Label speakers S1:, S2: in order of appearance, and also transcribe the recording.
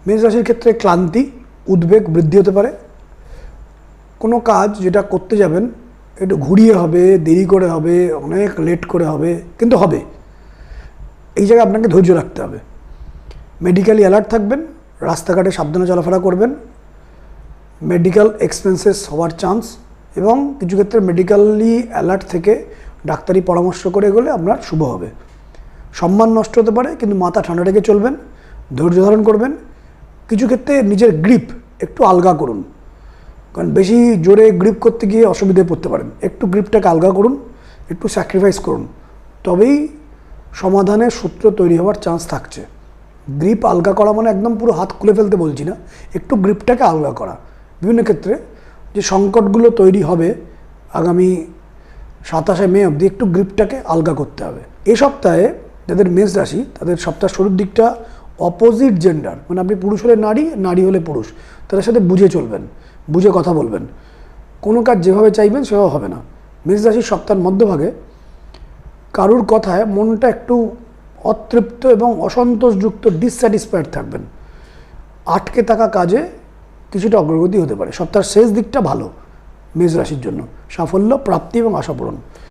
S1: মেষ রাশির ক্ষেত্রে ক্লান্তি, উদ্বেগ বৃদ্ধি হতে পারে। কোনো কাজ যেটা করতে যাবেন একটু ঘুরিয়ে হবে, দেরি করে হবে, অনেক লেট করে হবে, কিন্তু হবে। এই জায়গায় আপনাকে ধৈর্য রাখতে হবে। মেডিকেলি অ্যালার্ট থাকবেন, রাস্তাঘাটে সাবধানে চলাফেরা করবেন। মেডিকেল এক্সপেন্সেস হওয়ার চান্স, এবং কিছু ক্ষেত্রে মেডিকেলি অ্যালার্ট থেকে ডাক্তারি পরামর্শ করে এগোলে আপনার শুভ হবে। সম্মান নষ্ট হতে পারে, কিন্তু মাথা ঠান্ডা রেখে চলবেন, ধৈর্য ধারণ করবেন। কিছু ক্ষেত্রে নিজের গ্রিপ একটু আলগা করুন, কারণ বেশি জোরে গ্রিপ করতে গিয়ে অসুবিধায় পড়তে পারেন। একটু গ্রিপটাকে আলগা করুন, একটু স্যাক্রিফাইস করুন, তবেই সমাধানের সূত্র তৈরি হওয়ার চান্স থাকছে। গ্রিপ আলগা করা মানে একদম পুরো হাত খুলে ফেলতে বলছি না, একটু গ্রিপটাকে আলগা করা। বিভিন্ন ক্ষেত্রে যে সংকটগুলো তৈরি হবে আগামী 27শে মে অবধি, একটু গ্রিপটাকে আলগা করতে হবে। এই সপ্তাহে যাদের মেষ রাশি, তাদের সপ্তাহের শুরুর দিকটা অপোজিট জেন্ডার, মানে আপনি পুরুষ হলে নারী, নারী হলে পুরুষ, তাদের সাথে বুঝে চলবেন, বুঝে কথা বলবেন। কোনো কাজ যেভাবে চাইবেন সেভাবে হবে না। মেষ রাশির সপ্তাহের মধ্যভাগে কারুর কথায় মনটা একটু অতৃপ্ত এবং অসন্তোষযুক্ত, ডিসস্যাটিসফাইড থাকবেন। আটকে থাকা কাজে কিছুটা অগ্রগতি হতে পারে। সপ্তাহের শেষ দিকটা ভালো মেষ রাশির জন্য, সাফল্য, প্রাপ্তি এবং আশাপূরণ।